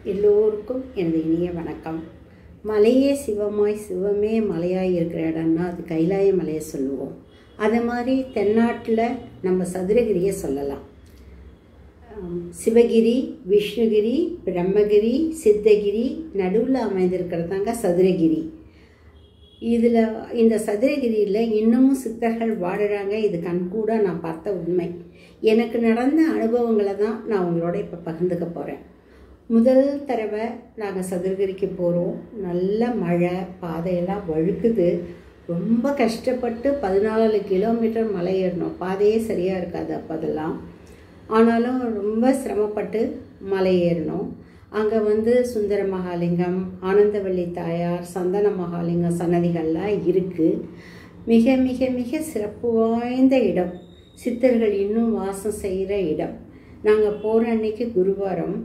எல்லோருக்கும் எனது இனிய வணக்கம். மலையே சிவமாய் சிவமே மலையாய் இருக்கிற இடம்னா அது கைலாய மலையை சொல்லுவோம். அது மாதிரி தென்னாட்டில் நம்ம சதுரகிரியை சொல்லலாம். சிவகிரி, விஷ்ணுகிரி, பிரம்மகிரி, சித்தகிரி நடுவில் அமைந்திருக்கிறதாங்க சதுரகிரி. இதில் இந்த சதுரகிரியில் இன்னமும் சித்தர்கள் வாடுறாங்க. இது கண்கூட நான் பார்த்த உண்மை. எனக்கு நடந்த அனுபவங்களை தான் நான் உங்களோட இப்போ பகிர்ந்துக்க போகிறேன். முதல் தடவை நாங்கள் சதுரகிரிக்கு போகிறோம். நல்ல மழை, பாதையெல்லாம் வழுக்குது. ரொம்ப கஷ்டப்பட்டு 14 கிலோமீட்டர் மலை ஏறணும். பாதையே சரியாக இருக்காது அப்போதெல்லாம். ஆனாலும் ரொம்ப சிரமப்பட்டு மலை ஏறணும். அங்கே சுந்தர மகாலிங்கம், ஆனந்தவள்ளி தாயார், சந்தன மகாலிங்கம் சன்னதிகள்லாம் இருக்குது. மிக மிக மிக சிறப்பு வாய்ந்த இடம். சித்தர்கள் இன்னும் வாசம் செய்கிற இடம். நாங்கள் போகிற அன்னைக்கு குருவாரம்.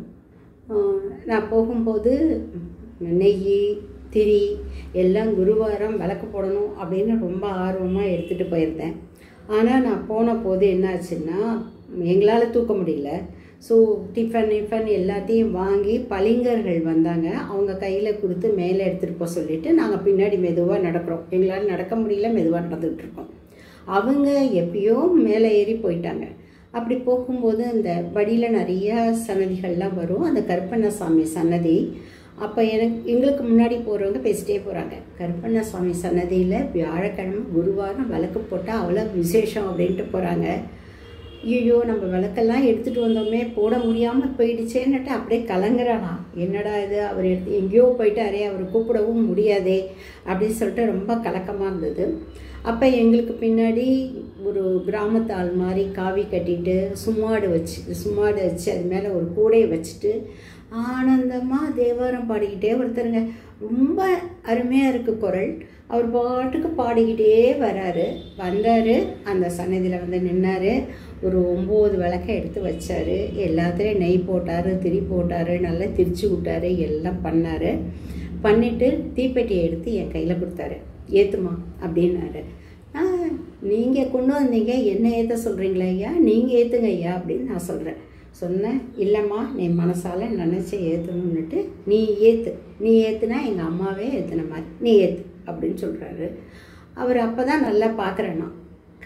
நான் போகும்போது நெய், திரி எல்லாம் குருவாரம் விளக்கு போடணும் அப்படின்னு ரொம்ப ஆர்வமாக எடுத்துகிட்டு போயிருந்தேன். ஆனால் நான் போன போது என்னாச்சுன்னா எங்களால் தூக்க முடியல. ஸோ டிஃபன் எல்லாத்தையும் வாங்கி பளிங்கர்கள் வந்தாங்க. அவங்க கையில் கொடுத்து மேலே எடுத்துகிட்டு போக சொல்லிவிட்டு நாங்கள் பின்னாடி மெதுவாக நடக்கிறோம். எங்களால் நடக்க முடியல, மெதுவாக நடந்துகிட்ருக்கோம். அவங்க எப்பயோ மேலே ஏறி போயிட்டாங்க. அப்படி போகும்போது அந்த வழியில் நிறையா சன்னதிகள்லாம் வரும். அந்த கருப்பண்ணசாமி சன்னதி. அப்போ எங்களுக்கு முன்னாடி போகிறவங்க பேசிட்டே போகிறாங்க. கருப்பண்ணசாமி சன்னதியில் வியாழக்கிழமை குருவாரம் விளக்கு போட்டால் அவ்வளோ விசேஷம் அப்படின்ட்டு போகிறாங்க. ஐயோ, நம்ம விளக்கெல்லாம் எடுத்துகிட்டு வந்தோமே, போட முடியாமல் போயிடுச்சேன்னுட்டு அப்படியே கலங்குறானா. என்னடா இது, அவர் எங்கேயோ போயிட்டாரே, அவர் கூப்பிடவும் முடியாதே அப்படின்னு சொல்லிட்டு ரொம்ப கலக்கமாக இருந்தது. அப்போ எங்களுக்கு பின்னாடி ஒரு கிராமத்து ஆள் மாதிரி காவி கட்டிட்டு சும்மாடு வச்சு அது மேலே ஒரு கூடையை வச்சுட்டு ஆனந்தமாக தேவாரம் பாடிக்கிட்டே ஒருத்தருங்க. ரொம்ப அருமையாக இருக்குது குரல். அவர் பாட்டுக்கு பாடிக்கிட்டே வந்தார். அந்த சன்னதியில் நின்னார். ஒரு 9 விளக்கை எடுத்து வச்சார். எல்லாத்துலேயும் நெய் போட்டார், திரி போட்டார், நல்லா திரிச்சு விட்டார், எல்லாம் பண்ணார். பண்ணிவிட்டு தீப்பெட்டியை எடுத்து என் கையில் கொடுத்தாரு. ஏற்றுமா அப்படின்னாரு. நீங்கள் கொண்டு வந்தீங்க, என்ன ஏற்ற சொல்கிறீங்களா ஐயா? நீங்கள் ஏற்றுங்க ஐயா அப்படின்னு நான் சொன்னேன். இல்லைம்மா, நீ மனசால் நினச்சி ஏற்றணுன்னுட்டு நீ ஏற்றுனா எங்கள் அம்மாவே ஏற்றுன மாதிரி நீ ஏற்று அப்படின்னு சொல்கிறாரு. அவர் அப்போ தான் நல்லா பார்க்குறேன்னா.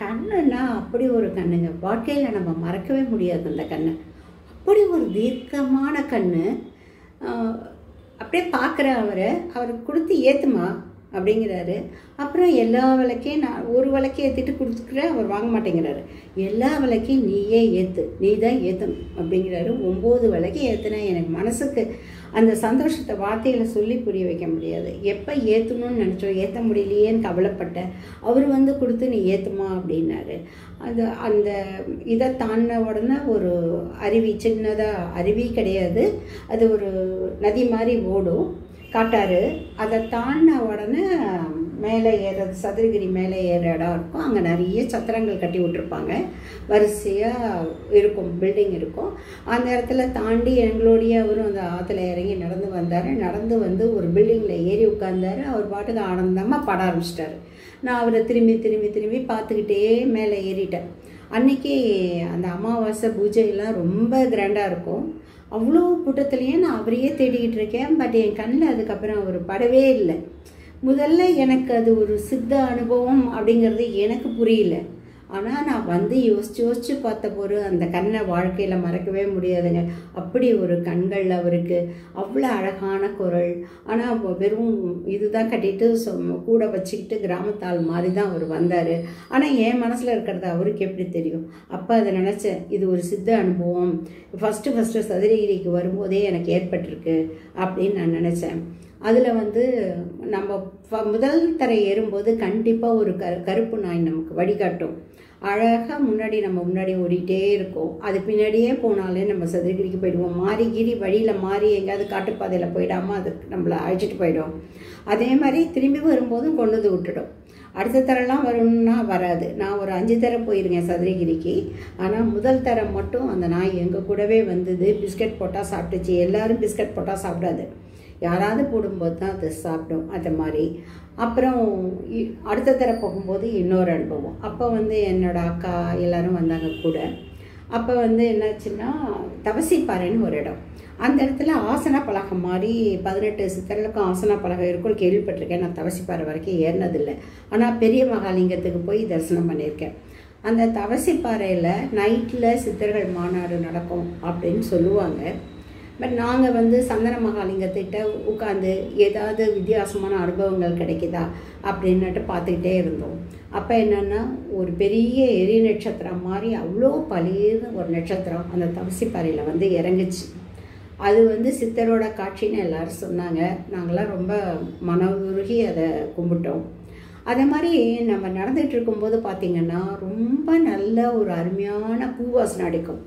கண்ணுன்னா அப்படி ஒரு கண்ணுங்க. வாழ்க்கையில் நம்ம மறக்கவே முடியாது அந்த கண்ணு. அப்படி ஒரு தீர்க்கமான கண். அப்படியே பார்க்குற அவருக்கு கொடுத்து ஏற்றுமா அப்படிங்கிறாரு. அப்புறம் எல்லா விளக்கையும் நான் ஒரு விளக்கை ஏற்றிட்டு கொடுத்துக்கிறேன். அவர் வாங்க மாட்டேங்கிறாரு. எல்லா விளக்கையும் நீயே ஏற்று, நீ தான் ஏற்றணும் அப்படிங்கிறாரு. 9 விளக்கை ஏற்றுனா எனக்கு மனசுக்கு அந்த சந்தோஷத்தை வார்த்தைகளை சொல்லி புரிய வைக்க முடியாது. எப்போ ஏற்றணும்னு நினச்சோம், ஏற்ற முடியலையேன்னு கவலைப்பட்டேன். அவர் கொடுத்து நீ ஏற்றுமா அப்படின்னாரு. அந்த இதை தாண்டின உடனே ஒரு அருவி, சின்னதாக அருவி கிடையாது, அது ஒரு நதி மாதிரி ஓடும், காட்டாரு. அதை தாண்டின உடனே மேலே ஏறுறது, சதுரகிரி மேலே ஏற இடம் இருக்கும். அங்கே நிறைய சத்திரங்கள் கட்டி விட்டுருப்பாங்க. வரிசையாக இருக்கும், பில்டிங் இருக்கும். அந்த இடத்துல தாண்டி எங்களோடைய அவரும் அந்த ஆற்றுல இறங்கி நடந்து வந்து ஒரு பில்டிங்கில் ஏறி உட்கார்ந்தாரு. அவர் பாட்டுக்கு ஆனந்தமாக பாட ஆரம்பிச்சிட்டாரு. நான் அவரை திரும்பி பார்த்துக்கிட்டே மேலே ஏறிட்டேன். அன்றைக்கி அந்த அமாவாசை பூஜையெல்லாம் ரொம்ப கிராண்டாக இருக்கும். அவ்வளோ கூட்டத்துலேயே நான் அவரையே தேடிக்கிட்டு இருக்கேன். பட் என் கண்ணில் அதுக்கப்புறம் அவர் படவே இல்லை. முதல்ல எனக்கு அது ஒரு சித்த அனுபவம் அப்படிங்கிறது எனக்கு புரியல. ஆனால் நான் யோசிச்சு பார்த்தபோது அந்த கண்ணை வாழ்க்கையில் மறக்கவே முடியாதுங்க. அப்படி ஒரு கண்கள் அவருக்கு, அவ்வளோ அழகான குரல். ஆனால் வெறும் இதுதான் கட்டிட்டு கூட வச்சுக்கிட்டு கிராமத்தாள் மாதிரி தான் அவர் வந்தார். ஆனால் என் மனசில் இருக்கிறது அவருக்கு எப்படி தெரியும்? அப்போ அதை நினச்சேன், இது ஒரு சித்த அனுபவம் ஃபஸ்ட்டு சதுரகிரிக்கு வரும்போதே எனக்கு ஏற்பட்டிருக்கு அப்படின்னு நான் நினச்சேன். அதில் நம்ம முதல் தரை ஏறும்போது கண்டிப்பாக ஒரு கருப்பு நாய் நமக்கு வழிகாட்டும். அழகாக நம்ம முன்னாடி ஓடிட்டே இருக்கோம். அது பின்னாடியே போனாலே நம்ம சதுரகிரிக்கு போயிடுவோம். வழியில் மாறி எங்கேயாவது காட்டுப்பாதையில் போயிடாமல் அது நம்மளை அழைச்சிட்டு போயிடும். அதே மாதிரி திரும்பி வரும்போதும் கொண்டு வந்து விட்டுடும். அடுத்த தரம்லாம் வரணும்னா வராது. நான் ஒரு 5 தரம் போயிருக்கேன் சதுரகிரிக்கு. ஆனால் முதல் தரம் மட்டும் அந்த நாய் எங்கள் கூடவே வந்தது. பிஸ்கட் போட்டால் சாப்பிட்டுச்சு. எல்லோரும் பிஸ்கட் போட்டால் சாப்பிடாது, யாராவது போடும்போது தான் அது சாப்பிடும். அது மாதிரி அப்புறம் அடுத்த தர போகும்போது இன்னொரு அனுபவம். அப்போ என்னோடய அக்கா எல்லோரும் வந்தாங்க கூட. அப்போ வந்து என்னாச்சுன்னா தவசிப்பாறைன்னு ஒரு இடம், அந்த இடத்துல ஆசன பலகை மாதிரி 18 சித்தர்களுக்கும் ஆசன பலகை இருக்கும் கேள்விப்பட்டிருக்கேன். நான் தவசிப்பாறை வரைக்கும் ஏறினதில்லை, ஆனால் பெரிய மகாலிங்கத்துக்கு போய் தரிசனம் பண்ணியிருக்கேன். அந்த தவசிப்பாறையில் நைட்டில் சித்தர்கள் மாநாடு நடக்கும் அப்படின்னு சொல்லுவாங்க. பட் நாங்கள் வந்து சந்தன மகாலிங்கத்திட்ட உட்காந்து ஏதாவது வித்தியாசமான அனுபவங்கள் கிடைக்குதா அப்படின்னுட்டு பார்த்துக்கிட்டே இருந்தோம். அப்போ என்னென்னா ஒரு பெரிய எரி நட்சத்திரம் மாதிரி அவ்வளோ பளிர்னு ஒரு நட்சத்திரம் அந்த தவசிப்பாறையில் வந்து இறங்குச்சு. அது வந்து சித்தரோட காட்சின்னு எல்லோரும் சொன்னாங்க. நாங்களாம் ரொம்ப மன உருகி அதை கும்பிட்டோம். அதே மாதிரி நம்ம நடந்துகிட்டு இருக்கும்போது பார்த்திங்கன்னா ரொம்ப நல்ல ஒரு அருமையான பூவாசனை அடிக்கும்.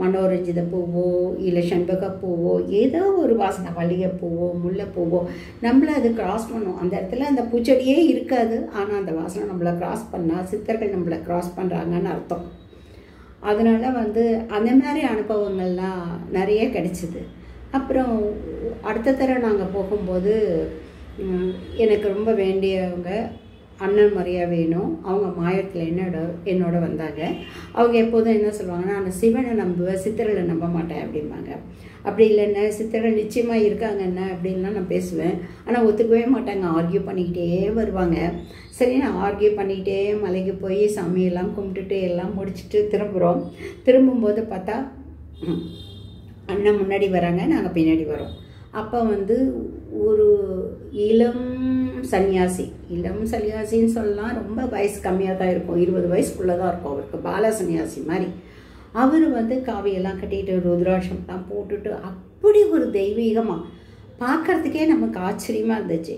மனோரஞ்சித பூவோ இல்லை செண்பக பூவோ ஏதோ ஒரு வாசனை, மல்லிகைப்பூவோ முல்லைப்பூவோ நம்மளை அது கிராஸ் பண்ணும். அந்த இடத்துல அந்த பூச்செடியே இருக்காது, ஆனால் அந்த வாசனை நம்மளை கிராஸ் பண்ணால் சித்தர்கள் நம்மளை கிராஸ் பண்ணுறாங்கன்னு அர்த்தம். அதனால் வந்து அந்த மாதிரி அனுபவங்கள்லாம் நிறைய கிடைச்சிது. அப்புறம் அடுத்த தடவை நாங்கள் போகும்போது எனக்கு ரொம்ப வேண்டியவங்க அண்ணன் மாதிரியா வேணும், அவங்க மாயத்தில் என்னோட வந்தாங்க. அவங்க எப்போதும் என்ன சொல்லுவாங்கன்னா, நான் சிவனை நம்புவேன், சித்தர்களை நம்ப மாட்டேன் அப்படிம்பாங்க. அப்படி இல்லைன்னா சித்தர்கள் நிச்சயமாக இருக்காங்கண்ணே அப்படின்லாம் நான் பேசுவேன். ஆனால் ஒத்துக்கவே மாட்டாங்க, ஆர்கியூ பண்ணிக்கிட்டே வருவாங்க. சரி, நான் ஆர்கியூ பண்ணிக்கிட்டே மலைக்கு போய் சாமியெல்லாம் கும்பிட்டுட்டு எல்லாம் முடிச்சுட்டு திரும்பும்போது பார்த்தா அண்ணன் முன்னாடி வராங்க, நாங்கள் பின்னாடி வரோம். அப்போ வந்து ஒரு இளம் சன்னியாசின்னு சொல்லலாம், ரொம்ப வயசு கம்மியாக தான் இருக்கும், 20 வயசுக்குள்ளே தான் இருக்கும் அவருக்கு, பால சன்னியாசி மாதிரி. அவர் வந்து காவியெல்லாம் கட்டிட்டு ருத்ராட்சம்லாம் போட்டுட்டு அப்படி ஒரு தெய்வீகமாக பார்க்குறதுக்கே நமக்கு ஆச்சரியமாக இருந்துச்சு.